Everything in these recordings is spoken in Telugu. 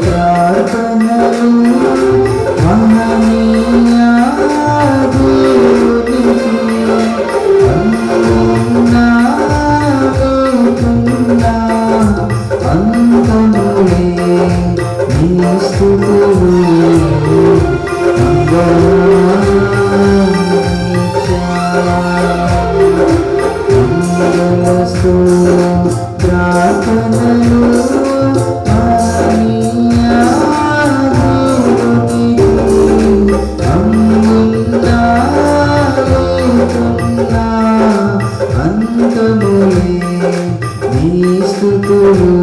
ప్రార్థనలు మహనీయ దేవునికి అందున్నా లేకున్నా అంతములే నీ స్తుతులు ప్రార్థనలు అంతములే నీ స్తుతులు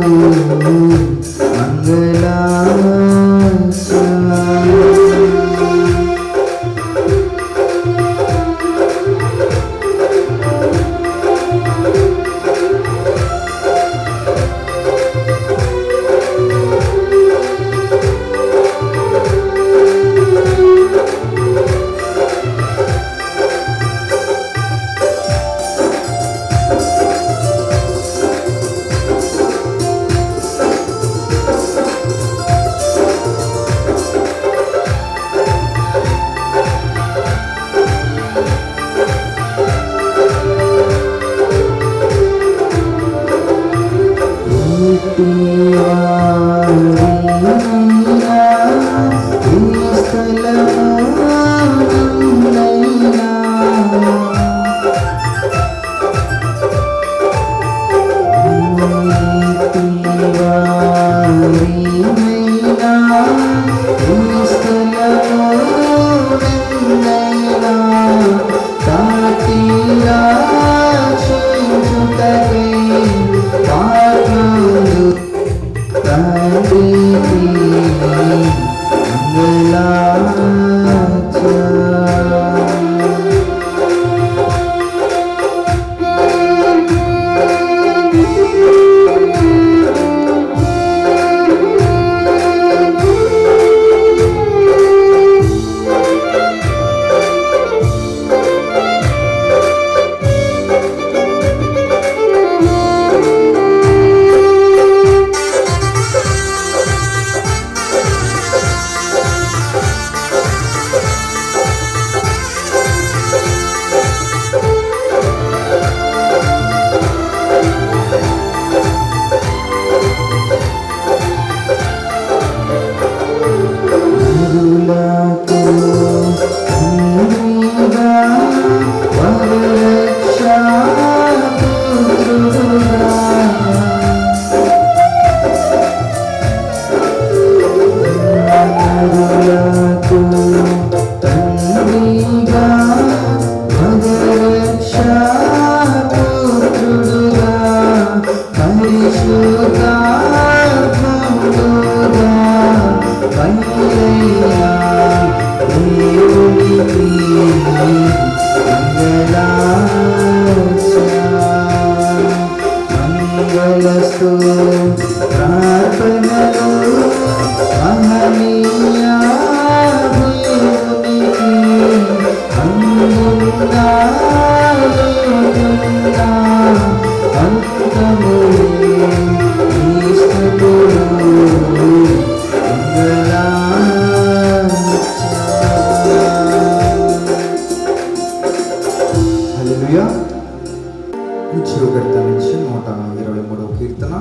జీవకర్త నుంచి 123వ కీర్తన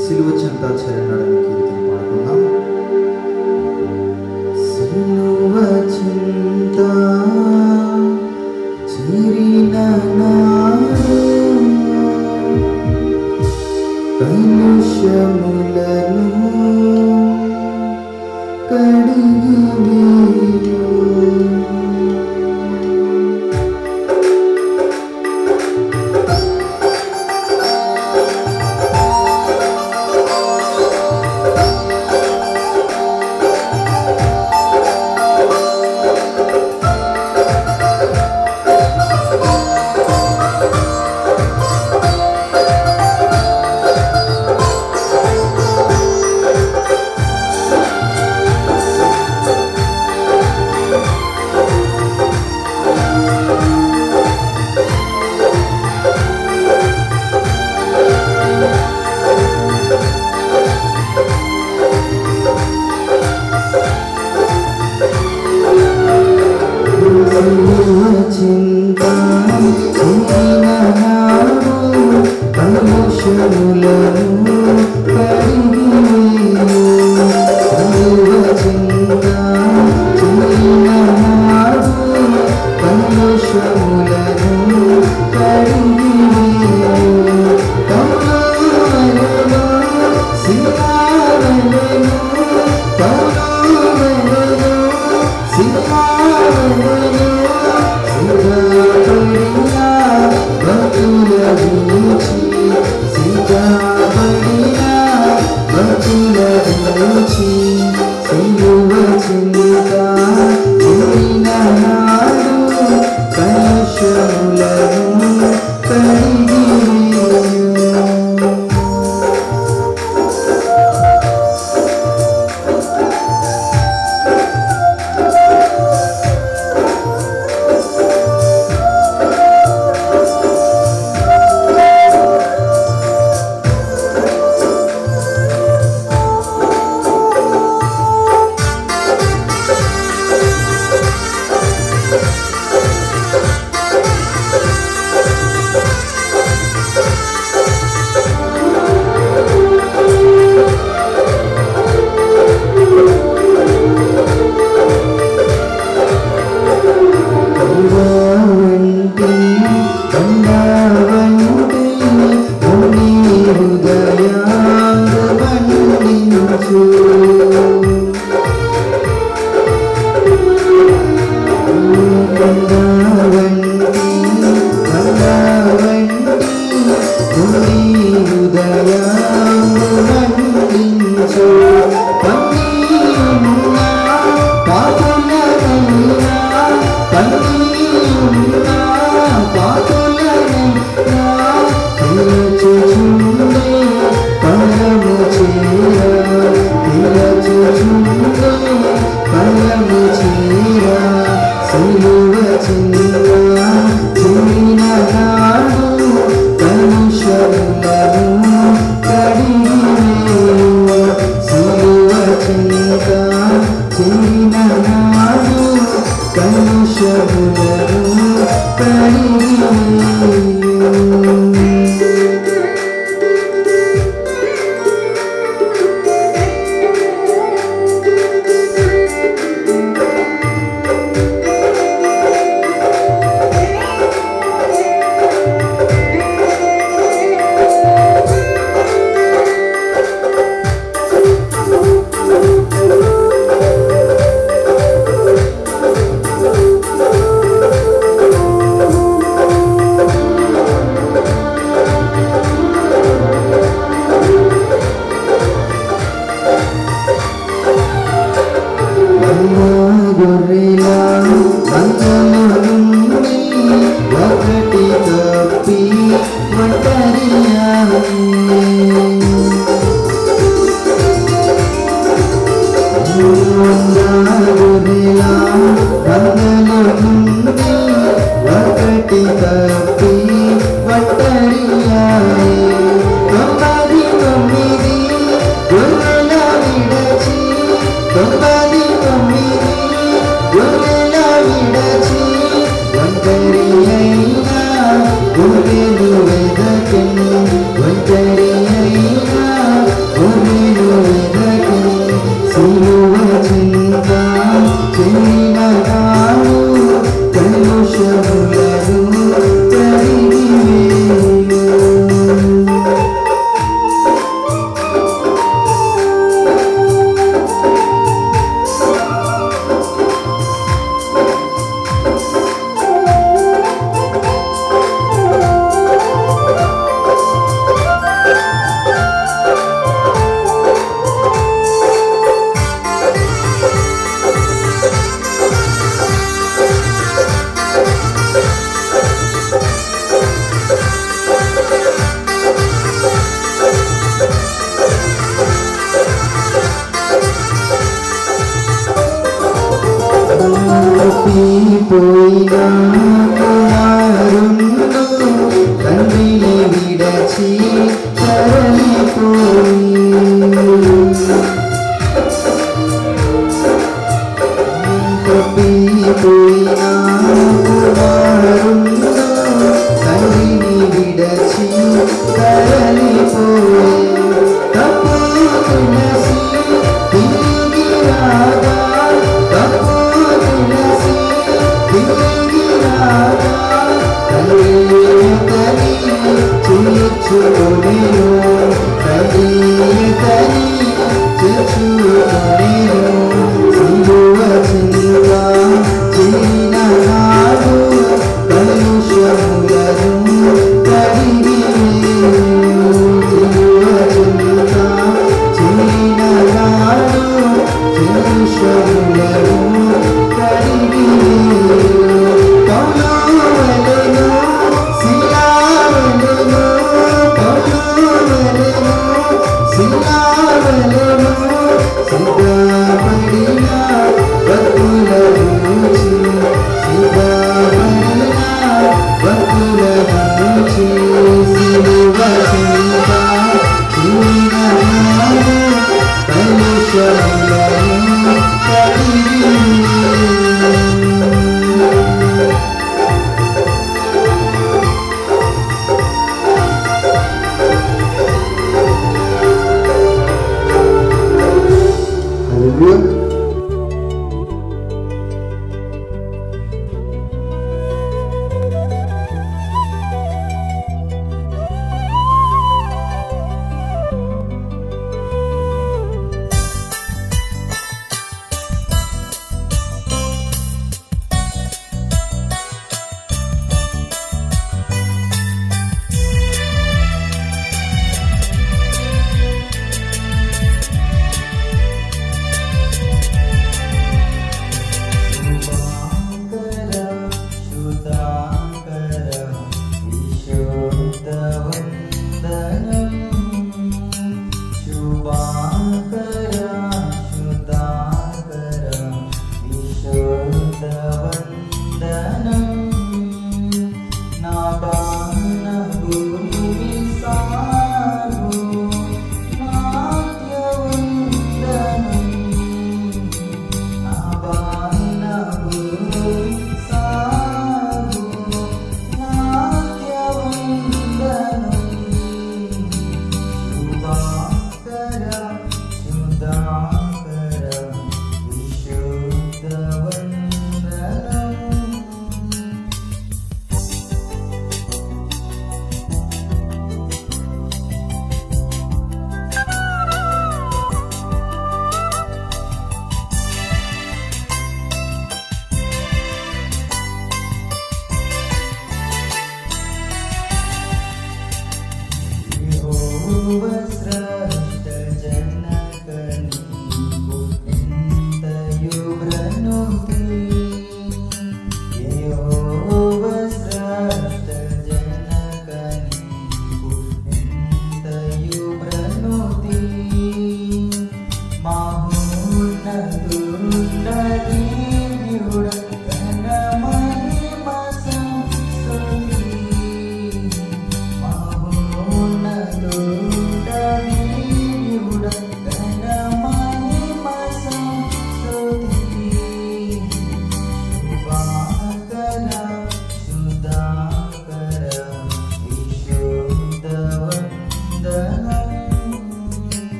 సిలువ చెంత చేరినాడని కీర్తన పాడుకుందాం. సిలువ చెంత చేరిన నాడు కలుషములను కడిగి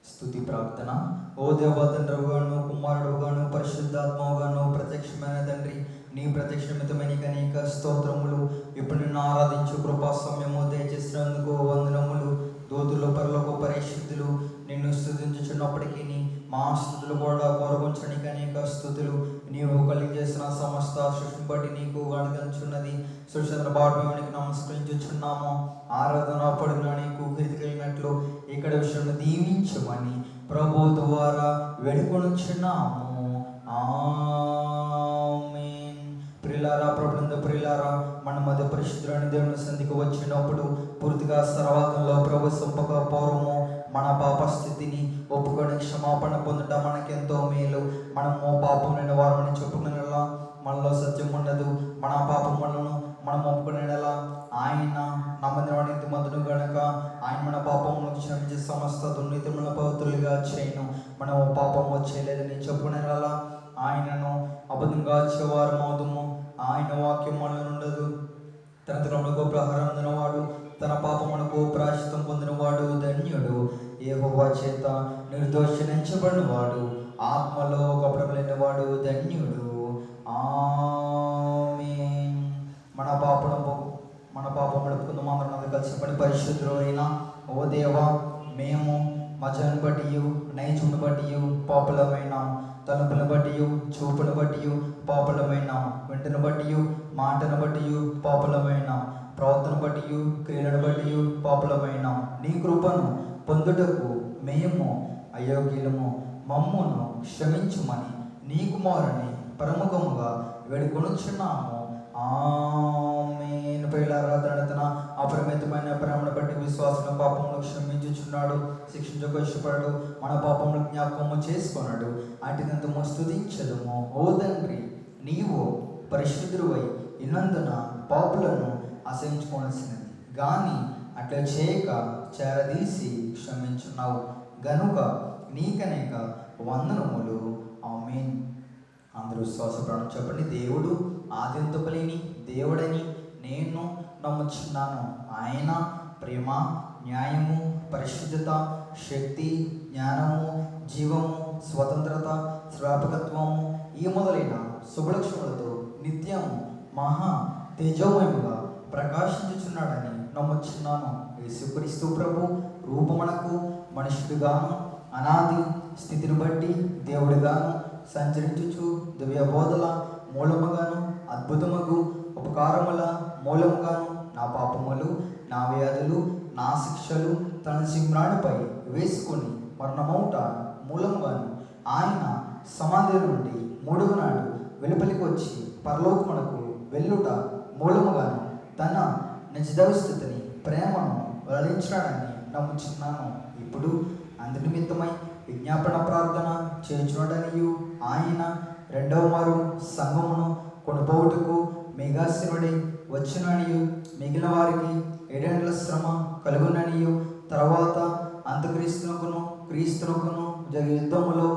స్తుతి ప్రార్థన. ఓ దేవతండ్రుగాను కుమారుడుగాను పరిశుద్ధాత్మగాను ప్రత్యక్షమైన తండ్రి, నీ ప్రత్యక్షమితమైన అనేక స్తోత్రములు. ఇప్పుడు నిన్ను ఆరాధించు కృపా సమయము దయచేసినందుకు వందనములు. దూతులు పరలోక పరిశుద్ధులు నిన్ను స్తుతించుచున్నప్పటికీ మా స్థుతులు కూడా గౌరవించడానికి అనేక స్థుతులు. నీవు కలిగి చేసిన సమస్త సృష్టిని బట్టి నీకు గణించున్నది. సృష్టి బాడీకి నమస్కరించుచున్నాము. ఆరాధన పడున నీకు కీర్తి కలిగినట్లు ఇక్కడ విషయం దీవించమని ప్రభు ద్వారా వేడుకొనుచున్నాము. ఆమేన్. ప్రియులారా, ప్రభునందు ప్రియులారా, మన మధ్య పరిశుద్ధులైన దేవుని సంధికి వచ్చినప్పుడు పూర్తిగా సర్వాగంలో ప్రభు సంపక పూర్వము మన పాప స్థితిని ఒప్పుకొని క్షమాపణ పొందడం మనకెంతో మేలు. మనము పాపం నిండి వారమని చెప్పుకునేలా మనలో సత్యం ఉండదు. మన పాపములను మనం ఒప్పుకునేలా ఆయన నమ్మని నీతిమంతుడు గనక ఆయన మన పాపములను క్షమించి సమస్త దుర్నీతిముల పవిత్రులుగా చేయను. మనం పాపము చేయలేదని చెప్పుకునేలా ఆయనను అబద్ధంగా వచ్చేవారు మౌదుము. ఆయన వాక్యం మనలో ఉండదు. తన తరములకు ప్రహారం పొందినవాడు, తన పాపమునకు ప్రాయశ్చిత్తం పొందినవాడు ధన్యుడు. యెహోవా చేత నిర్దోషించబడినవాడు, ఆత్మలో కపటం లేనివాడు ధన్యుడు. ఆమేన్. మన పాపం నడుపుకుందాం అందరం కలిసి పడి పరిశుద్ధులు అయిన ఓ దేవా, మేము మజాను బట్టి నైజును బట్టి పాపులమైనాం. తలుపులను బట్టి చూపును బట్టి పాపులమైనాం. వెంటను బట్టి మాటను బట్టి పాపులమైనాం. ప్రవర్తన బట్టి క్రియలను బట్టి పాపులమైనాం. నీ కృపను పొందుటకు మేము అయోగ్యులము. మమ్మును క్షమించుమని నీ కుమారుని ప్రముఖముగా వేడుకొనుచున్నాము. ఆమేన్. ప్రియులారా, తన అపరిమితమైన ప్రేమను బట్టి విశ్వాసం పాపమును క్షమించుచున్నాడు. శిక్షించకు ఇష్టపడడు, మన పాపమును జ్ఞాపకము చేసుకున్నాడు. అటునంతము స్తుతించదుము. ఓ తండ్రి, నీవు పరిశుద్ధుడివై ఇన్నందున పాపులను అసహించుకోవాల్సినది గాని అట్లా చేయక చేరదీసి క్షమించున్నావు గనుక నీకనేక వందనములు. ఆమేన్. అందరూ శ్వాస ప్రాణం చెప్పండి. దేవుడు ఆదింతపలేని దేవుడని నేను నమ్ముచున్నాను. ఆయన ప్రేమ, న్యాయము, పరిశుద్ధత, శక్తి, జ్ఞానము, జీవము, స్వతంత్రత, శ్రాపకత్వము ఈ మొదలైన శుభలక్షణాలతో నిత్యము మహా తేజోమయముగా ప్రకాశించుచున్నాడని నమ్ముచున్నాను. యేసుక్రీస్తు ప్రభు రూపమునకు మనుషుడిగాను అనాది స్థితిని బట్టి దేవుడిగాను సంచరించుచు దివ్య బోధల మూలముగాను అద్భుతముగు ఉపకారముల మూలముగాను నా పాపములు, నా వ్యాధులు, నా శిక్షలు తన సింహ్రాణిపై వేసుకొని మరణమౌట మూలముగాను ఆయన సమాధి నుండి మూడవ నాడు వెలుపలికి వచ్చి పరలోకమునకు వెళ్ళుట మూలముగాను తన నిజదవస్థితిని ప్రేమను వెల్లడించడాన్ని నమ్ముచున్నాను. ఇప్పుడు అందు నిమిత్తమై విజ్ఞాపన ప్రార్థన చేయుచున్నడనియు ఆయన రెండవ మారు సంఘమును కొనుపోవుటకు మేఘాశినుడై వచ్చుననియు మిగిలిన వారికి 7 ఏళ్ల శ్రమ కలుగుననియు తర్వాత అంత్యక్రీస్తునకును క్రీస్తునకును జరిగే యుద్ధములో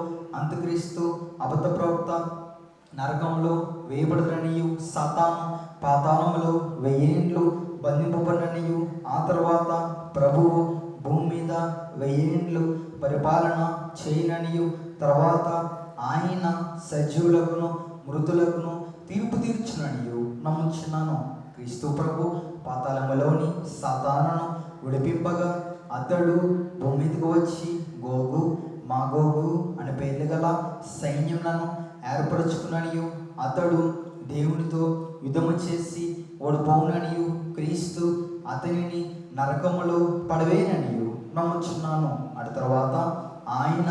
అంత్యక్రీస్తు అబద్ధ ప్రవక్త నరకంలో వేయబడదనియు సాతాను పాతాళములో 1000 ఏండ్లు బంధింపబడిననియు ఆ తర్వాత ప్రభువు భూమి మీద 1000 ఏండ్లు పరిపాలన చేయననియు తర్వాత ఆయన సజీవులకును మృతులకును తీర్పు తీర్చుననియు నమ్ముచున్నాను. క్రీస్తు ప్రభు పాతాళములోని సాతానును విడిపింపగా అతడు భూమి మీదకు వచ్చి గోగు మాగోగు అని పేర్లు గల సైన్యములను ఏర్పరచుకుననియు అతడు దేవునితో యుద్ధము చేసి ఓడిపోవుననియు క్రీస్తు అతనిని నరకములో పడవేయననియు నమ్ముచున్నాను. అటు తర్వాత ఆయన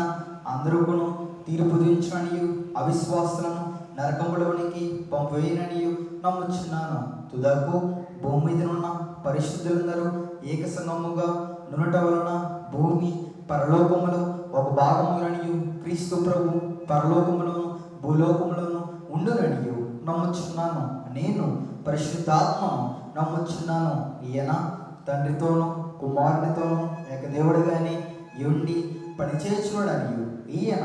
అందరికును తీర్పు తీర్చుననియు అవిశ్వాసులను నరకములోనికి పంపవేయననియు నమ్ముచున్నాను. తుదకు భూమి మీద ఉన్న పరిశుద్ధులందరూ ఏక సంగముగా నునట వలన భూమి పరలోకములో ఒక భాగములనియు క్రీస్తు ప్రభు పరలోకములోను భూలోకములోను ఉండుననియు నమ్ముచున్నాను. నేను పరిశుద్ధాత్మను నమ్ముచున్నాను. ఈయన తండ్రితోనూ కుమారునితోనూ ఏకదేవుడిగానే ఉండి పనిచేయుచున్నాడనియు ఈయన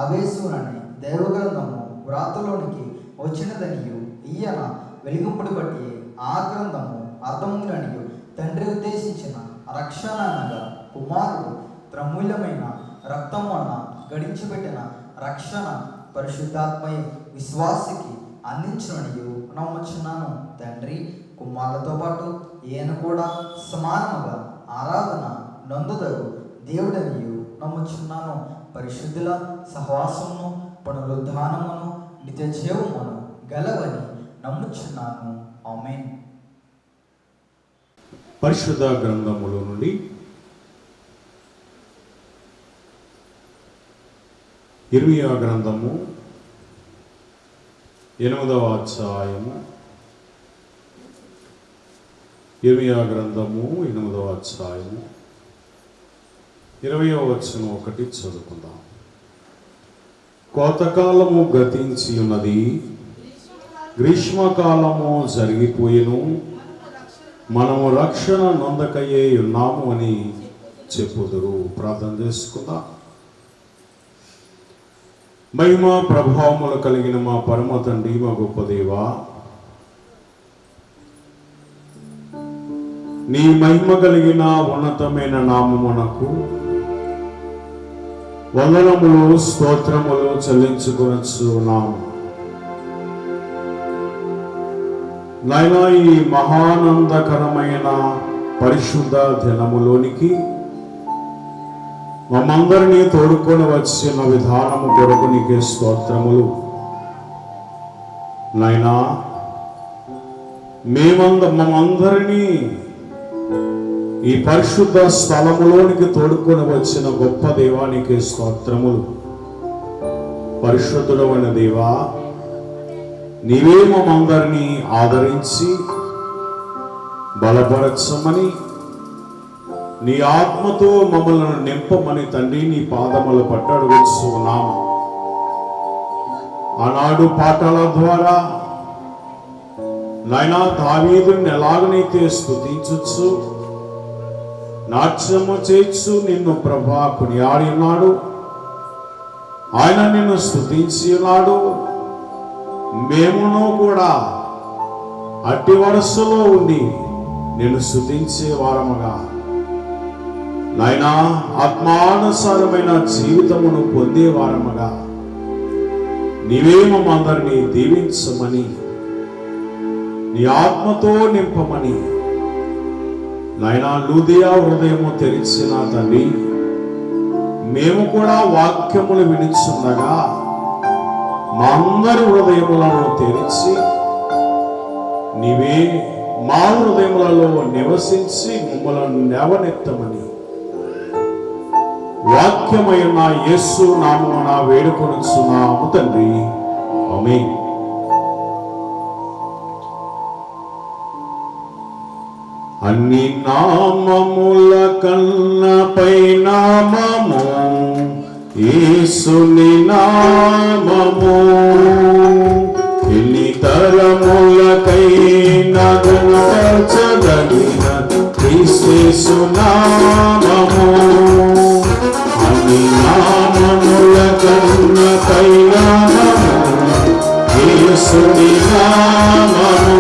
ఆవేశునని దైవగ్రంథము వ్రాతలోనికి వచ్చినదనియు ఈయన వెలిగింపుడు బట్టి ఆ గ్రంథము అర్థముననియు తండ్రి ఉద్దేశించిన రక్షణ అనగా కుమారుడు ప్రమూల్యమైన రక్తం వలన గడించిపెట్టిన రక్షణ పరిశుద్ధాత్మయే విశ్వాసికి అందించుననియు నమ్ముచున్నాను. తండ్రి కుమారులతో పాటు ఈయన కూడా సమానముగా ఆరాధన నందుదగు దేవుడనియు నమ్ముచున్నాను. పరిశుద్ధుల సహవాసమును పునరుద్ధానమును నిత్య జీవమును గలవని నమ్ముచున్నాను. ఆమేన్. పరిశుద్ధ గ్రంథములో నుండి ఇర్మియా గ్రంథము 8వ అధ్యాయము. ఇర్మియా గ్రంథము 8వ అధ్యాయము 20వ వచనం ఒకటి చదువుకుందాం. కోతకాలము గతించి ఉన్నది, గ్రీష్మకాలము జరిగిపోయెను, మనము రక్షణ నొందకయే ఉన్నాము అని చెప్పుదురు. ప్రార్థన చేసుకుందాం. మహిమ ప్రభావములు కలిగిన మా పరమ తండ్రి, మా గొప్ప దేవా, నీ మహిమ కలిగిన ఉన్నతమైన నామమునకు వందనములు స్తోత్రములు చెల్లించుకొనుచున్నాము. నాయనా, ఈ మహానందకరమైన పరిశుద్ధ దినములోనికి మమ్మందరినీ తోడుకొని వచ్చిన విధానము కొరకు నీకే స్తోత్రములు. నాయనా, మమ్మందరినీ ఈ పరిశుద్ధ స్థలములోనికి తోడుకొని వచ్చిన గొప్ప దేవానికి స్తోత్రములు. పరిశుద్ధుడైన దేవా, నీవే మమ్మందరినీ ఆదరించి బలపరచమని, నీ ఆత్మతో మమ్మల్ని నింపమని తండ్రి నీ పాదముల పట్టు అడుగుచున్నాము. ఆనాడు పాటల ద్వారా నాయనా దావీదుని ఎలాగనైతే స్తుతించు నాట్యము చేయొచ్చు నిన్ను ప్రభా కొనియాడి ఉన్నాడు, ఆయన నిన్ను స్తుతించి ఉన్నాడు. మేమును కూడా అట్టి వరుసలో ఉండి నిన్ను స్తుతించే వారముగా నాయనా ఆత్మానుసారమైన జీవితమును పొందే వారముగా నీవే మమ్మందరినీ దీవించమని, నీ ఆత్మతో నింపమని నాయనా లూదియా హృదయము తెరిచిన తండ్రి, మేము కూడా వాక్యములు వినిచుండగా మా అందరి హృదయములను తెరిచి నీవే మా హృదయములలో నివసించి మమ్మలను లేవనెత్తమని వాక్యమైన యేసు నామమున వేడుకొనుచున్నాము తండ్రి. ఆమేన్. అన్ని నామముల కన్నా పై నామము యేసుని నామము. ఎన్ని తరములకైనా గణపరచదగిన క్రీస్తు నామము. అన్ని నామముల కన్నా పై నామము యేసుని నామము.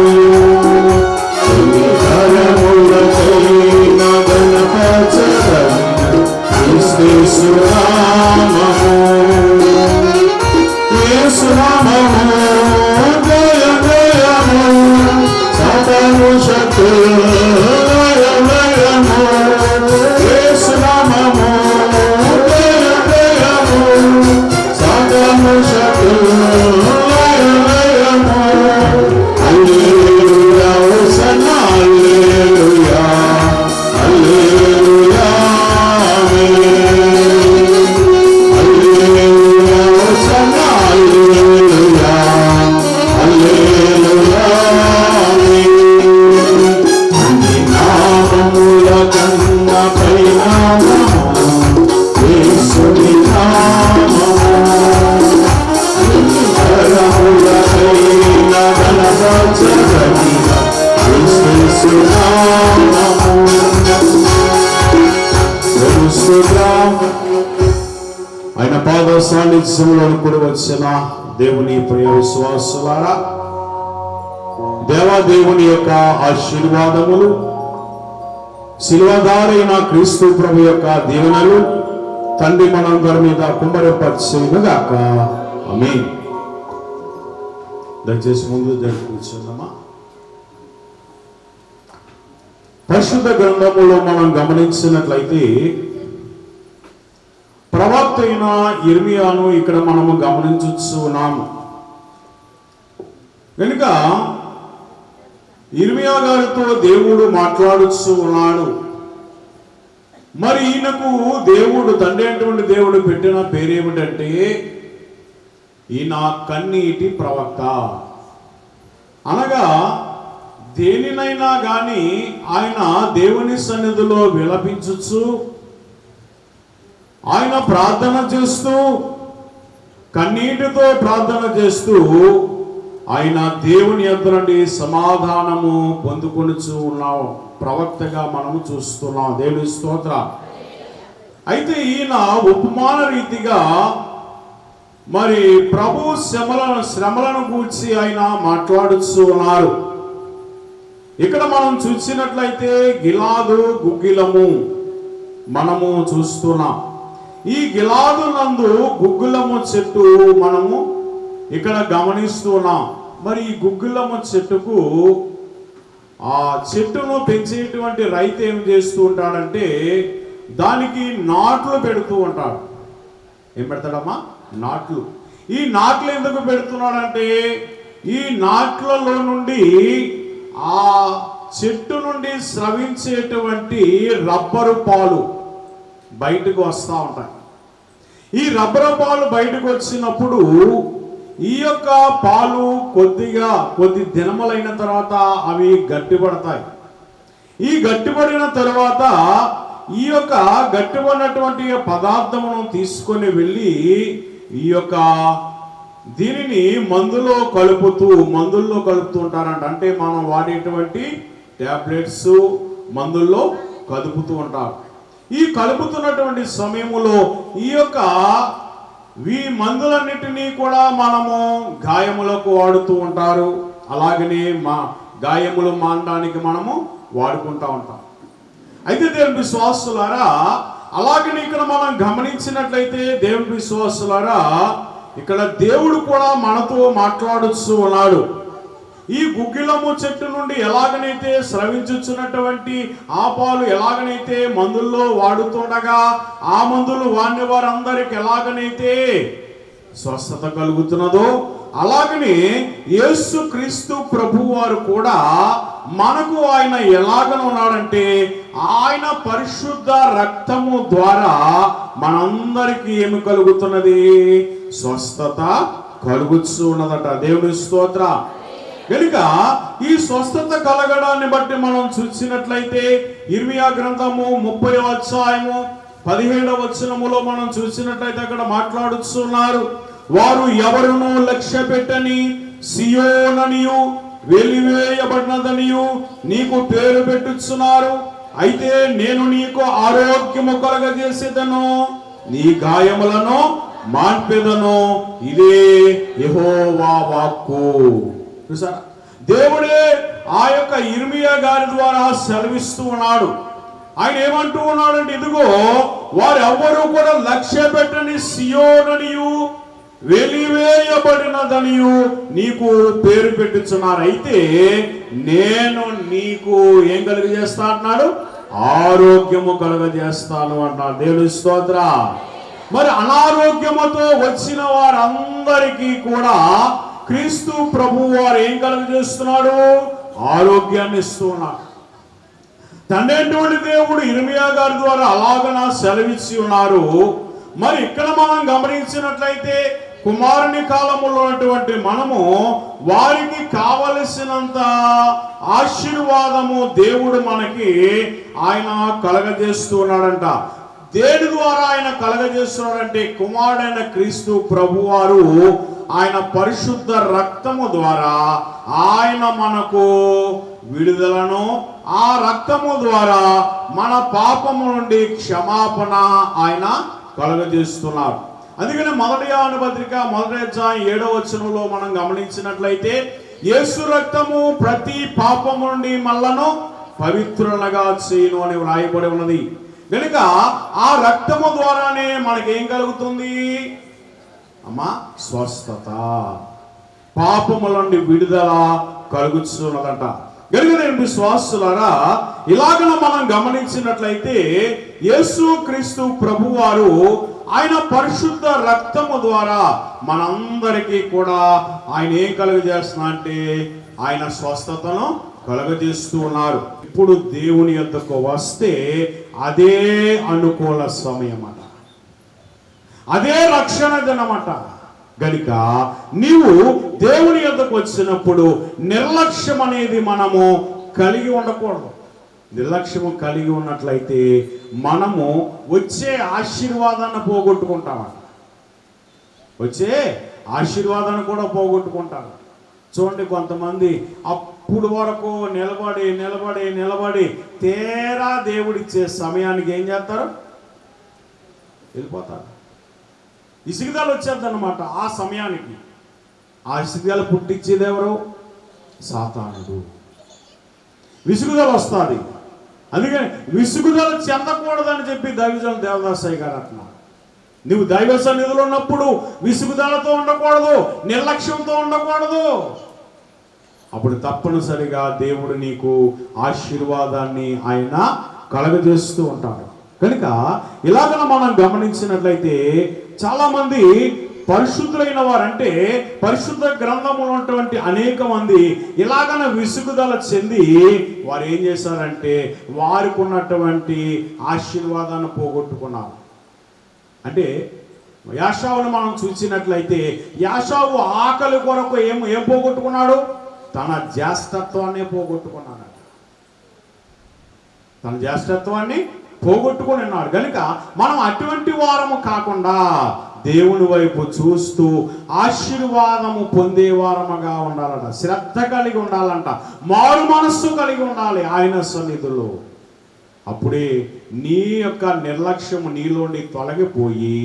ఆయన పాద సాన్నిధ్యంలో కూడా వచ్చిన దేవుని ప్రియ విశ్వాసులారా, దేవాదేవుని యొక్క ఆశీర్వాదములు, శిలువధారైన క్రీస్తు ప్రభు యొక్క దీవెనలు తండ్రి మనందరి మీద కుమ్మరింపచేయునుగాక. ఆమేన్. దయచేసి ముందు కూర్చుందామా. పరిశుద్ధ గ్రంథములో మనం గమనించినట్లయితే ప్రవక్త అయిన యిర్మీయాను ఇక్కడ మనము గమనించున్నాము. కనుక యిర్మీయా గారితో దేవుడు మాట్లాడుతూ ఉన్నాడు. మరి ఈయనకు దేవుడు తండ్రి అయినటువంటి దేవుడు పెట్టిన పేరేమిటంటే ఈయన కన్నీటి ప్రవక్త. అనగా దేనినైనా గాని ఆయన దేవుని సన్నిధిలో విలపించుచు, ఆయన ప్రార్థన చేస్తూ, కన్నీటితో ప్రార్థన చేస్తూ ఆయన దేవుని యొద్ద నుండి సమాధానము పొందుకొనుచు ఉన్న ప్రవక్తగా మనము చూస్తున్నాం. దేవుని స్తోత్ర. అయితే ఈయన ఉపమాన రీతిగా మరి ప్రభు శ్రమలను గూర్చి ఆయన మాట్లాడుతూ ఉన్నారు. ఇక్కడ మనం చూసినట్లయితే గిలాదు గుగ్గిలము మనము చూస్తున్నాం. ఈ గిలాదు నందు గుగ్గిలము చెట్టు మనము ఇక్కడ గమనిస్తున్నాం. మరి ఈ గుగ్గిలము చెట్టుకు ఆ చెట్టును పెంచేటువంటి రైతు ఏం చేస్తూ ఉంటాడంటే దానికి నాట్లు పెడుతూ ఉంటాడు. ఏం పెడతాడమ్మా? నాట్లు. ఈ నాట్లు ఎందుకు పెడుతున్నాడంటే ఈ నాట్లలో నుండి ఆ చెట్టు నుండి స్రవించేటువంటి రబ్బరు పాలు బయటకు వస్తూ ఉంటాయి. ఈ రబ్బరు పాలు బయటకు వచ్చినప్పుడు ఈ యొక్క పాలు కొద్ది దినములైన తర్వాత అవి గట్టిపడతాయి. ఈ గట్టిపడిన తర్వాత ఈ యొక్క గట్టిపడినటువంటి పదార్థమును తీసుకొని వెళ్ళి ఈ యొక్క దీనిని మందుల్లో కలుపుతూ ఉంటారంట. అంటే మనం వాడేటువంటి టాబ్లెట్స్ మందుల్లో కలుపుతూ ఉంటారు. ఈ కలుపుతున్నటువంటి సమయంలో ఈ యొక్క ఈ మందులన్నిటినీ కూడా మనము గాయములకు వాడుతూ ఉంటారు. అలాగనే గాయములు మానడానికి మనము వాడుకుంటూ ఉంటాం. అయితే దేవుని విశ్వాసులారా, అలాగనే ఇక్కడ మనం గమనించినట్లయితే దేవుని విశ్వాసులారా, ఇక్కడ దేవుడు కూడా మనతో మాట్లాడుతూ ఉన్నాడు. ఈ గుగ్గిలము చెట్టు నుండి ఎలాగనైతే స్రవించుచున్నటువంటి ఆ పాలు ఎలాగనైతే మందుల్లో వాడుతుండగా ఆ మందులు వాడిన వారందరికి ఎలాగనైతే స్వస్థత కలుగుతున్నదో, అలాగనే యేసు క్రీస్తు ప్రభు వారు కూడా మనకు ఆయన ఎలాగనున్నాడంటే ఆయన పరిశుద్ధ రక్తము ద్వారా మనందరికీ ఏమి కలుగుతున్నది? స్వస్థత కలుగుతూ ఉన్నదట. దేవుని స్తోత్ర. కనుక ఈ స్వస్థత కలగడాన్ని బట్టి మనం చూసినట్లయితే ఇర్మియా గ్రంథము 30వ అధ్యాయము 17వ వచనములో మనం చూసినట్లయితే అక్కడ మాట్లాడుతున్నారు, వారు ఎవరునూ లక్ష్య పెట్టని సియోననియు వెలివేయబడినదనియు నీకు పేరు పెట్టుచున్నారు. అయితే నేను నీకు ఆరోగ్యము కలగజేసేదను, నీ గాయములను మాన్పెదను. ఇదే యెహోవా వాక్కు. చూసారా, దేవుడే ఆ యొక్క ఇర్మియా గారి ద్వారా సెలవిస్తూ ఉన్నాడు. ఆయన ఏమంటూ ఉన్నాడంటే, ఇదిగో వారు ఎవ్వరూ కూడా లక్ష్య పెట్టని సియోననియు వెలివేయబడినదనియు నీకు పేరు పెట్టుచున్నారు. అయితే నేను నీకు ఏం కలుగజేస్తా అంటున్నాడు? ఆరోగ్యము కలుగజేస్తాను అంటున్నాడు. దేవుని స్తోత్ర. మరి అనారోగ్యముతో వచ్చిన వారందరికీ కూడా క్రీస్తు ప్రభు వారు ఏం కలుగజేస్తున్నాడు? ఆరోగ్యాన్ని ఇస్తున్నాడు. తండ్రి దేవుడు ఇర్మియా గారి ద్వారా అలాగనా సెలవిచ్చి ఉన్నారు. మరి ఇక్కడ మనం గమనించినట్లయితే కుమారుని కాలంలో ఉన్నటువంటి మనము వారికి కావలసినంత ఆశీర్వాదము దేవుడు మనకి ఆయన కలగజేస్తూ ఉన్నాడంట. దేని ద్వారా ఆయన కలగజేస్తున్నాడంటే కుమారుడైన క్రీస్తు ప్రభువారు ఆయన పరిశుద్ధ రక్తము ద్వారా ఆయన మనకు విడుదలను, ఆ రక్తము ద్వారా మన పాపము నుండి క్షమాపణ ఆయన కలుగజేస్తున్నారు. అందుకని మొదటి యోహాను పత్రిక 1వ అధ్యాయం 7వ వచనంలో మనం గమనించినట్లయితే యేసు రక్తము ప్రతి పాపము నుండి మనలను పవిత్రులుగా చేయును అని వ్రాయబడి ఉన్నది. కనుక ఆ రక్తము ద్వారానే మనకేం కలుగుతుంది అమ్మా? స్వస్థత, పాపముల నుండి విడుదల కలుగుతున్నదంట. కనుక నేను విశ్వాసులారా, ఇలాగన మనం గమనించినట్లయితే యేసు క్రీస్తు ప్రభువారు ఆయన పరిశుద్ధ రక్తము ద్వారా మనందరికీ కూడా ఆయన ఏం కలుగజేస్తున్నా అంటే ఆయన స్వస్థతను కలుగజేస్తూ ఉన్నారు. ఇప్పుడు దేవుని యొద్దకు వస్తే అదే అనుకూల సమయం అట, అదే రక్షణ దినమట. గనుక నీవు దేవుని యొద్దకు వచ్చినప్పుడు నిర్లక్ష్యం అనేది మనము కలిగి ఉండకూడదు. నిర్లక్ష్యము కలిగి ఉన్నట్లయితే మనము వచ్చే ఆశీర్వాదాన్ని పోగొట్టుకుంటామట. వచ్చే ఆశీర్వాదాన్ని కూడా పోగొట్టుకుంటారు. చూడండి, కొంతమంది అప్పుడు వరకు నిలబడి నిలబడి నిలబడి తేరా దేవుడిచ్చే సమయానికి ఏం చేస్తారు? వెళ్ళిపోతారు. ఇసుగుదల వచ్చేద్దన్నమాట. ఆ సమయానికి ఆ ఇసుగుదల పుట్టించేది ఎవరు? సాతానుడు. విసుగుదల వస్తుంది. అందుకని విసుగుదల చెందకూడదని చెప్పి దైవజనులు దేవదాసయ్య గారు అంటున్నారు. నువ్వు దైవ సన్నిధిలో ఉన్నప్పుడు విసుగుదలతో ఉండకూడదు, నిర్లక్ష్యంతో ఉండకూడదు. అప్పుడు తప్పనిసరిగా దేవుడు నీకు ఆశీర్వాదాన్ని ఆయన కలగజేస్తూ ఉంటాడు. కనుక ఇలాగ మనం గమనించినట్లయితే చాలా మంది పరిశుద్ధులైన వారంటే పరిశుద్ధ గ్రంథంలో ఉన్నటువంటి అనేక మంది ఇలాగన విసుగుదల చెంది వారు ఏం చేశారంటే వారికి ఉన్నటువంటి ఆశీర్వాదాన్ని పోగొట్టుకున్నారు. అంటే యాషావును మనం చూసినట్లయితే యాషావు ఆకలి కొరకు ఏం పోగొట్టుకున్నాడు? తన జ్యేష్ఠత్వాన్ని పోగొట్టుకున్నాడు. తన జ్యేష్ఠత్వాన్ని పోగొట్టుకుని ఉన్నాడు. కనుక మనం అటువంటి వారము కాకుండా దేవుని వైపు చూస్తూ ఆశీర్వాదము పొందే వారముగా ఉండాలంట. శ్రద్ధ కలిగి ఉండాలంట. మారు మనస్సు కలిగి ఉండాలి ఆయన సన్నిధిలో. అప్పుడే నీ యొక్క నిర్లక్ష్యము నీలోని తొలగిపోయి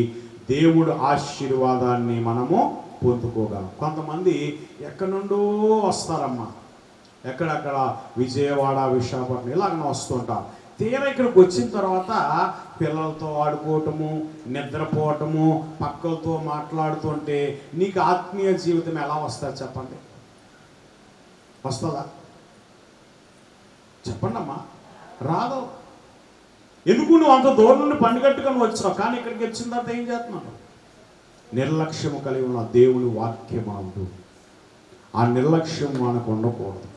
దేవుడు ఆశీర్వాదాన్ని మనము పొందుకోగలం. కొంతమంది ఎక్కడి నుండో వస్తారమ్మా, ఎక్కడెక్కడ విజయవాడ, విశాఖపట్నం ఇలాగ వస్తుంటారు. తీరా ఇక్కడికి వచ్చిన తర్వాత పిల్లలతో ఆడుకోవటము, నిద్రపోవటము, పక్కలతో మాట్లాడుతుంటే నీకు ఆత్మీయ జీవితం ఎలా వస్తుంది చెప్పండి? వస్తుందా? చెప్పండి అమ్మా. రాదు. ఎందుకు? నువ్వు అంత దూరం నుండి పండుగట్టుకొని వచ్చినావు, కానీ ఇక్కడికి వచ్చిన తర్వాత ఏం చేస్తున్నావు? నిర్లక్ష్యము కలిగి ఉన్న దేవుని వాక్యం అంటూ ఆ నిర్లక్ష్యం మనకు ఉండకూడదు.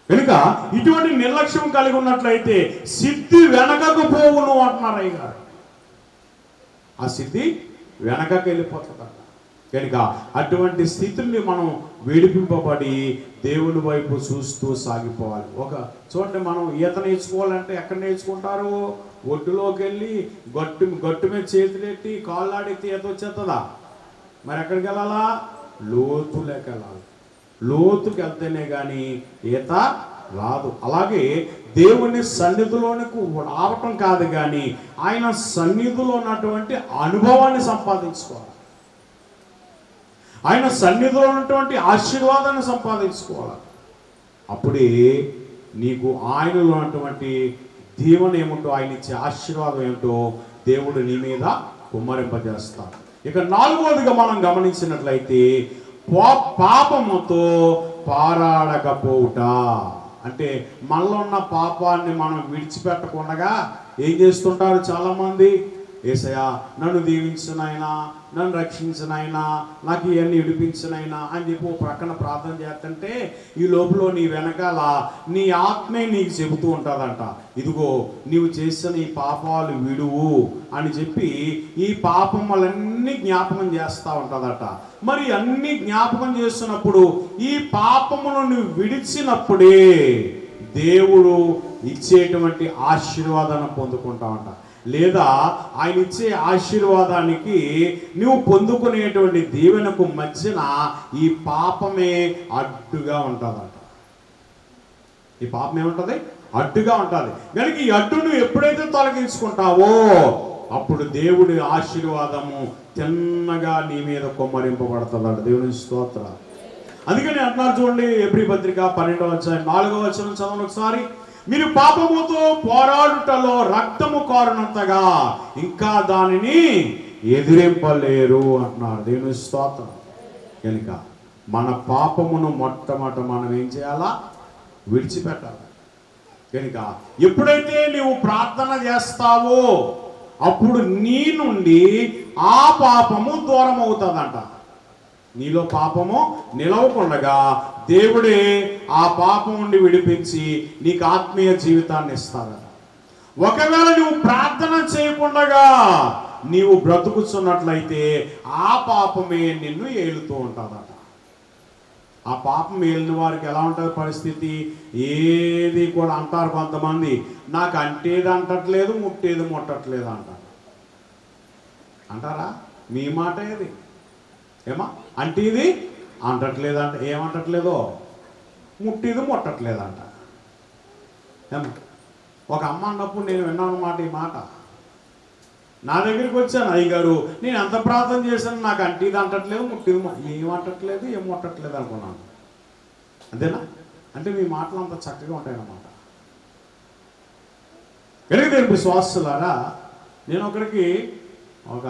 కనుక ఇటువంటి నిర్లక్ష్యం కలిగి ఉన్నట్లయితే సిద్ధి వెనకకు పోవును అంటున్నారు అయ్యగారు. ఆ సిద్ధి వెనకకు వెళ్ళిపోతుందట. కనుక అటువంటి స్థితిని మనం విడిపింపబడి దేవుని వైపు చూస్తూ సాగిపోవాలి. చూడండి, మనం ఈత నేర్చుకోవాలంటే ఎక్కడ నేర్చుకుంటారు? ఒడ్డులోకి వెళ్ళి గట్టు మీద చేతులెట్టి కాళ్ళాడితే ఈత వచ్చేస్తుందా? మరి ఎక్కడికి వెళ్ళాలా? లోతులోకి వెళ్ళాలి. లోతుకి వెళ్తేనే కానీ ఈత రాదు. అలాగే దేవుని సన్నిధిలోనికి రావటం కాదు, కానీ ఆయన సన్నిధిలో ఉన్నటువంటి అనుభవాన్ని సంపాదించుకోవాలి. ఆయన సన్నిధిలో ఉన్నటువంటి ఆశీర్వాదాన్ని సంపాదించుకోవాలి. అప్పుడే నీకు ఆయనలో ఉన్నటువంటి దీవెన ఏముంటో, ఆయన ఇచ్చే ఆశీర్వాదం ఏమిటో దేవుడు నీ మీద కుమ్మరింపజేస్తాడు. ఇక 4వదిగా మనం గమనించినట్లయితే పాపముతో పారాడకపోవుట. అంటే మనలో ఉన్న పాపాన్ని మనం విడిచిపెట్టకుండా ఏం చేస్తుంటారు చాలామంది? యేసయ్యా నన్ను దీవించినైనా, నన్ను రక్షించినైనా, నాకు ఇవన్నీ విడిపించినైనా అని చెప్పి ఓ ప్రక్కన ప్రార్థన చేస్తుంటే ఈ లోపల నీ వెనకాల నీ ఆత్మే నీకు చెబుతూ ఉంటుందంట, ఇదిగో నీవు చేసిన ఈ పాపాలు విడువు అని చెప్పి ఈ పాపములన్నీ జ్ఞాపకం చేస్తూ ఉంటుందట. మరి అన్ని జ్ఞాపకం చేస్తున్నప్పుడు ఈ పాపమును నువ్వు విడిచినప్పుడే దేవుడు ఇచ్చేటువంటి ఆశీర్వాదాన్ని పొందుకుంటావంట. లేదా ఆయన ఇచ్చే ఆశీర్వాదానికి నువ్వు పొందుకునేటువంటి దీవెనకు మధ్యన ఈ పాపమే అడ్డుగా ఉంటుందంట. ఈ పాపం ఏముంటుంది? అడ్డుగా ఉంటుంది. కనుక ఈ అడ్డును ఎప్పుడైతే తొలగించుకుంటావో అప్పుడు దేవుడి ఆశీర్వాదము తిన్నగా నీ మీద కుమ్మరింపబడుతుందంట. దేవుని స్తోత్రం. అందుకని అంటున్నారు చూడండి, ఎబ్రీ పత్రిక 12వ అధ్యాయం 4వ వచనం చదవండి ఒకసారి. మీరు పాపముతో పోరాడుటలో రక్తము కారునంతగా ఇంకా దానిని ఎదిరింపలేరు అంటున్నారు. దేవుని స్తోత్రం. కనుక మన పాపమును మొట్టమొదట మనం ఏం చేయాలా? విడిచిపెట్టాలి. కనుక ఎప్పుడైతే నీవు ప్రార్థన చేస్తావో అప్పుడు నీ నుండి ఆ పాపము దూరం అవుతుందంట. నీలో పాపము నిలవకుండగా దేవుడే ఆ పాపం నుండి విడిపించి నీకు ఆత్మీయ జీవితాన్ని ఇస్తాడట. ఒకవేళ నువ్వు ప్రార్థన చేయకుండగా నీవు బ్రతుకుతున్నట్లయితే ఆ పాపమే నిన్ను ఏలుతూ ఉంటుందట. ఆ పాపం ఏలిన వారికి ఎలా ఉంటుంది పరిస్థితి? ఏది కూడా అంటారు కొంతమంది, నాకు అంటేది అంటట్లేదు, ముట్టేది ముట్టట్లేదు అంటారు. అంటారా? మీ మాట ఏది? ఏమా అంటే ఇది అంటట్లేదంట, ఏమంటట్లేదో ముట్టిది ముట్టట్లేదంట. ఏమా ఒక అమ్మ అన్నప్పుడు నేను విన్నాను అన్నమాట ఈ మాట. నా దగ్గరికి వచ్చాను, అయ్యగారు నేను ఎంత ప్రార్థన చేశాను, నాకు అంటే ఇది అంటట్లేదు, ముట్టిది ఏమంటట్లేదు, ఏం ముట్టట్లేదు అనుకున్నాను. అంతేనా? అంటే మీ మాటలు అంత చక్కగా ఉంటాయన్నమాట. కనుక దేవుని విశ్వాసులారా, నేను ఒకరికి ఒక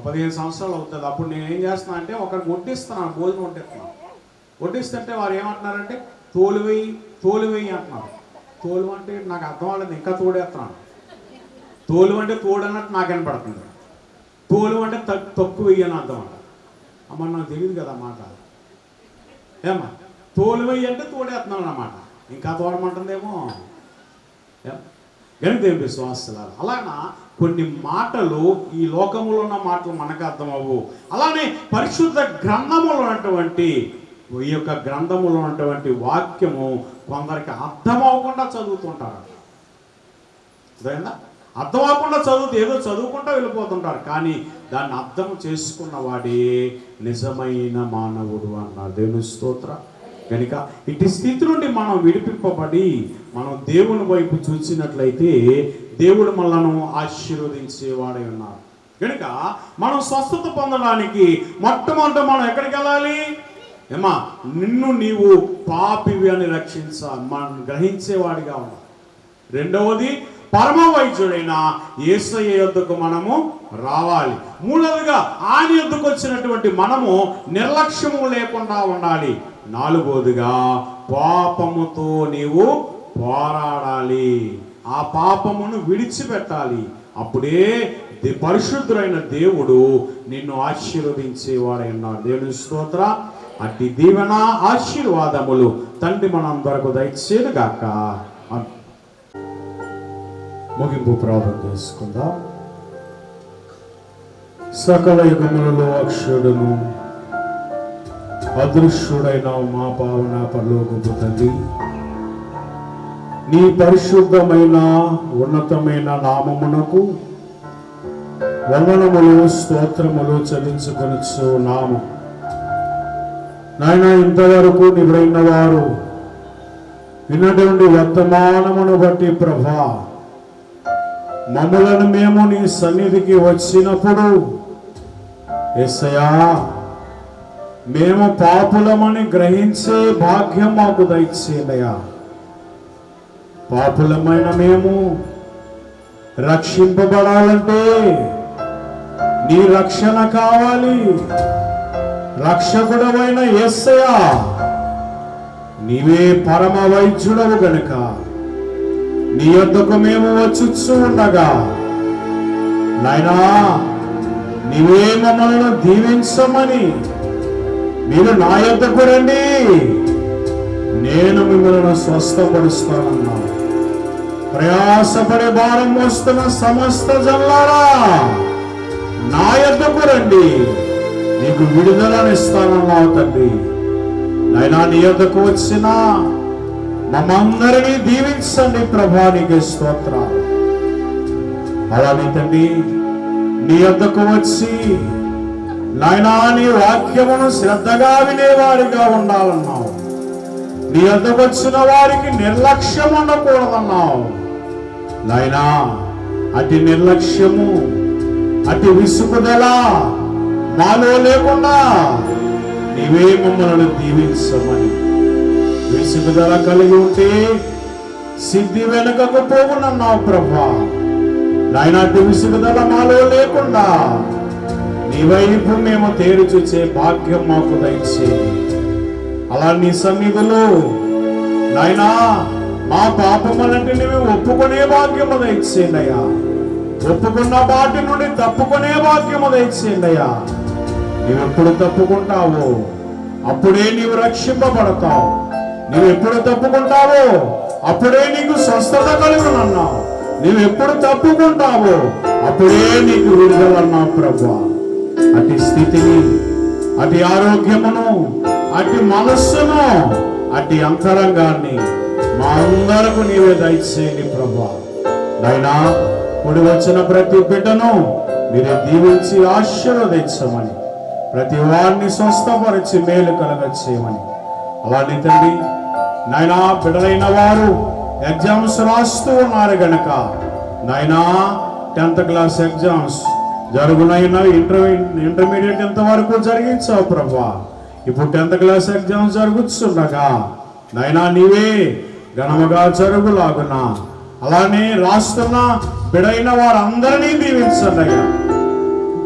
15 సంవత్సరాలు అవుతుంది. అప్పుడు నేను ఏం చేస్తున్నా అంటే ఒకరికి వడ్డిస్తున్నాను, భోజనం వడ్డిస్తున్నాను. వడ్డిస్తుంటే వారు ఏమంటున్నారంటే తోలువేయి అంటున్నారు. తోలు అంటే నాకు అర్థం అవ్వలేదు, ఇంకా తోడేస్తున్నాను. తోలు అంటే తోడు అన్నట్టు నాకు వినపడుతుంది. తోలు అంటే తక్కువ వెయ్యి అని అర్థం అంట. అమ్మ నాకు తెలియదు కదా మాట. ఏమ్మా తోలు వెయ్యి అంటే తోడేస్తున్నాను అన్నమాట. ఇంకా తోడమంటుందేమో. కనుక దేవుని విశ్వాసాలు అలానా కొన్ని మాటలు ఈ లోకములో ఉన్న మాటలు మనకు అర్థం అవ్వు. అలానే పరిశుద్ధ గ్రంథములో ఉన్నటువంటి ఈ యొక్క గ్రంథములో ఉన్నటువంటి వాక్యము కొందరికి అర్థం అవ్వకుండా చదువుతుంటారు. అర్థమైందా? అర్థం అవ్వకుండా ఏదో చదువుకుంటూ వెళ్ళిపోతుంటారు. కానీ దాన్ని అర్థం చేసుకున్న వాడే నిజమైన మానవుడు అన్నారు. దేవుని స్తోత్రం. కనుక ఇటు స్థితి నుండి మనం విడిపింపబడి మనం దేవుని వైపు చూసినట్లయితే దేవుడు మనలను ఆశీర్వదించేవాడై ఉన్నాడు. కనుక మనం స్వస్థత పొందడానికి మొట్టమొదట మనం ఎక్కడికి వెళ్ళాలి? ఏమా, నిన్ను నీవు పాపివి అని మనం గ్రహించేవాడిగా ఉన్నాం. రెండవది, పరమ వైద్యుడైన యేసయ్య యొద్దకు మనము రావాలి. మూడవదిగా ఆయన యొద్దకు వచ్చినటువంటి మనము నిర్లక్ష్యము లేకుండా ఉండాలి. నాలుగవదిగా పాపముతో నీవు పోరాడాలి, ఆ పాపమును విడిచిపెట్టాలి. అప్పుడే పరిశుద్ధుడైన దేవుడు నిన్ను ఆశీర్వదించేవాడై ఉన్నాడు. దేవుని స్తోత్ర. అట్టి దీవెన ఆశీర్వాదములు తండ్రి మనందరకు దయచేయను గాక. ముగింపు ప్రార్థన చేసుకుందాం. సకల యుగములలో అక్షరుడును అదృశ్యుడైన మా పావన పరలోకపు తండ్రి, నీ పరిశుద్ధమైన ఉన్నతమైన నామమునకు వందనములు స్తోత్రములు చెల్లించుకొనిచ్చు నాము. నాయన, ఇంతవరకు నిబడిన వారు విన్నటువంటి వర్తమానమును బట్టి ప్రభా, మమ్ములను మేము నీ సన్నిధికి వచ్చినప్పుడు యేసయ్యా, మేము పాపులమని గ్రహించే భాగ్యం మాకు దయచేయనయ్యా. పాపులమైన మేము రక్షింపబడాలంటే నీ రక్షణ కావాలి. రక్షకుడమైన యేసయ్యా, నీవే పరమ వైద్యుడవు గనుక నీ యొద్దకు మేము వచ్చుచూ ఉండగా నాయనా, నీవే మమ్మల్ని దీవించమని మీరు నా యొద్దకు రండి, నేను మిమ్మల్ని స్వస్థపరుస్తానన్నా. ప్రయాసపడే భారం మోస్తున్న సమస్త జనులారా, నా యొద్దకు రండి, నీకు విడుదలనిస్తానన్నావు తండ్రి. నాయనా, నీ యొద్దకు వచ్చిన మమ్మందరినీ దీవించండి ప్రభా, నీకే స్తోత్రాలు. అలానే తండ్రి, నీ యొద్దకు వచ్చి నాయనా నీ వాక్యమును శ్రద్ధగా వినేవారిగా ఉండాలన్నావు. నీ యొద్దకు వచ్చిన వారికి నిర్లక్ష్యం ఉండకూడదన్నావు. నాయనా, అతి నిర్లక్ష్యము, అతి విసుగుదల మాలో లేకుండా నీవే మమ్మల్ని దీవించమని. విసుగుదల కలిగి ఉంటే సిద్ధి వెనుకకు పోవునన్నావు ప్రభా. నాయన, అతి విసుగుదల మాలో లేకుండా నీ వైపు మేము తేరు చూచే భాగ్యం మాకు దయచేయి. అలా నీ సన్నిధిలో నాయనా మా పాపములన్నిటిని మేము ఒప్పుకునే భాగ్యము దయచేయండి అయ్యా. ఒప్పుకున్న వాటి నుండి తప్పుకునే భాగ్యము దయచేయండి అయ్యా. నీవెప్పుడు తప్పుకుంటావో అప్పుడే నీవు రక్షింపబడతావు. నీవెప్పుడు తప్పుకుంటావో అప్పుడే నీకు స్వస్థత కలుగునన్నావు. నీవెప్పుడు తప్పుకుంటావో అప్పుడే నీకు విడుదలన్నావు ప్రభువా. అటు స్థితిని, అటు ఆరోగ్యమును, అటు మనస్సును, అటు అంతరంగాన్ని మా అందరకు నీవే దయచేయండి ప్రభువా. నాయనా, కూడి వచ్చిన ప్రతి బిడ్డను మీరే దీవించి ఆశీర్వదించమని, ప్రతి వారిని స్వస్థపరిచి మేలు కలగచేయమని. అలానే తండ్రి నాయనా, బిడ్డలైన వారు ఎగ్జామ్స్ రాస్తూ ఉన్నారు గనక నాయనా, 10th క్లాస్ ఎగ్జామ్స్ జరుగునైనా ఇంటర్మీడియట్ ఎంతవరకు జరిగించావు ప్రభా. ఇప్పుడు 10th క్లాస్ ఎగ్జామ్స్ జరుగుతుండగా నాయనా నీవే ఘనముగా జరుగులాగునా. అలానే రాస్తున్న బిడైన వారందరినీ దీవించండి అయ్యా.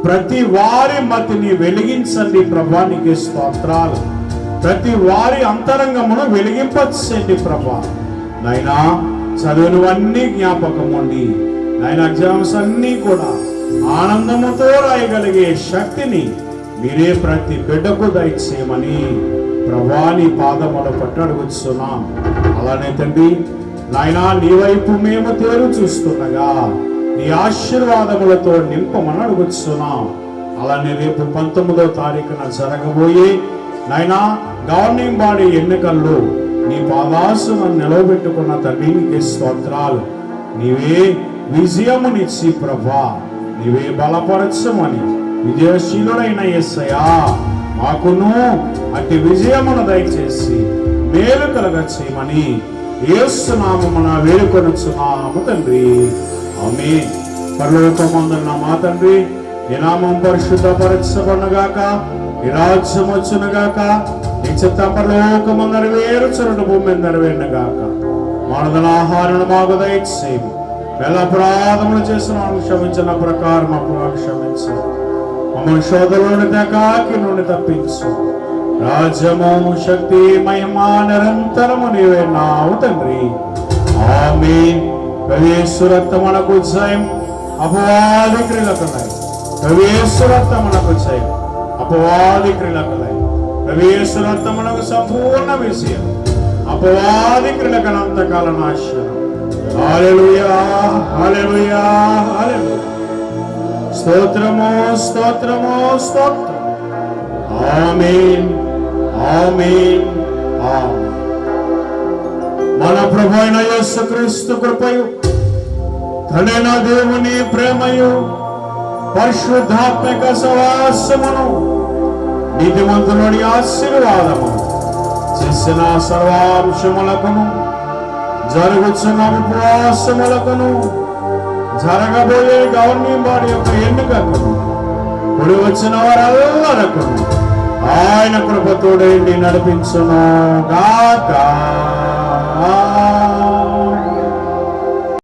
ప్రతి వారి మతిని వెలిగించండి ప్రభా, నీకే స్తోత్రాలు. ప్రతి వారి అంతరంగమును వెలిగింపచేయండి ప్రభా. నాయనా, చదువునువన్నీ జ్ఞాపకం ఉండి నాయన ఎగ్జామ్స్ అన్నీ కూడా ఆనందముతో రాయగలిగే శక్తిని మీరే ప్రతి బిడ్డకు దయచేయమని ప్రభా నీ పాదముల పట్టు అడుగుతున్నాం. అలానే తండ్రి నాయనా, నీ వైపు మేము తేరు చూస్తుండగా నీ ఆశీర్వాదములతో నింపమని అడుగుతున్నాం. అలానే రేపు 19వ తారీఖున జరగబోయే నాయనా గవర్నింగ్ బాడీ ఎన్నికల్లో నీ పాదాసును నిలవబెట్టుకున్న తండ్రి నీకే స్తోత్రాలు. నీవే విజయమునిచ్చి ప్రభా, నీవే బలపరచమని విజయశీలుడైన యేసయ్యా మాకును అట్టి విజయమును దయచేసి మేలు కలగ చేయమని యేసు నామమున వేడుకొనుచున్నాము తండ్రి. ఆమేన్. పరలోకమందున్న మా తండ్రి, నీ నామం పరిశుద్ధపరచబడునుగాక, నీ రాజ్యం వచ్చునుగాక, నీ చిత్త పరలోకము నెరవేరుచున్నట్టు భూమి మీద నెరవేరునుగాక. మనదన ఆహారం మాకు దయచేయము, ఎలా అపరాధములు చేసిన వాళ్ళని క్షమించిన ప్రకారం అప్పుడు క్షమించు, మమ్మల్ని శోధనలోని తెకాకి నుండి తప్పించు. రాజ్యము, శక్తి, మహిమ నిరంతరము నీవే నావు తండ్రి. ఆమేన్. యేసు రక్తమునకు జయం, అపవాది క్రియలకున్నాయి. యేసు రక్తమునకు జయం, అపవాది క్రియలకున్నాయి. యేసు రక్తమునకు సంపూర్ణ విజయం, అపవాది క్రియలకనంతకాల నాశనం. హల్లెలూయా, హల్లెలూయా, హల్లెలూయా. స్తోత్రము, స్తోత్రము, స్తోత్రం. ఆమేన్, ఆమేన్, ఆమేన్. మన ప్రభు అయిన యేసుక్రీస్తు కృపయు, తండ్రైన దేవుని ప్రేమయు, పరిశుద్ధాత్మక సహవాసమును, నీతిమంతుని ఆశీర్వాదము, చేసిన సర్వాంశములకును, జరుగుతున్న విశ్వాసములకును, జరగబోయే గవర్నింగ్ బాడీ యొక్క ఎన్నికకును, కూడి వచ్చిన వారెల్లరకును ఆయన కృపతోడే నడిపించును గాక.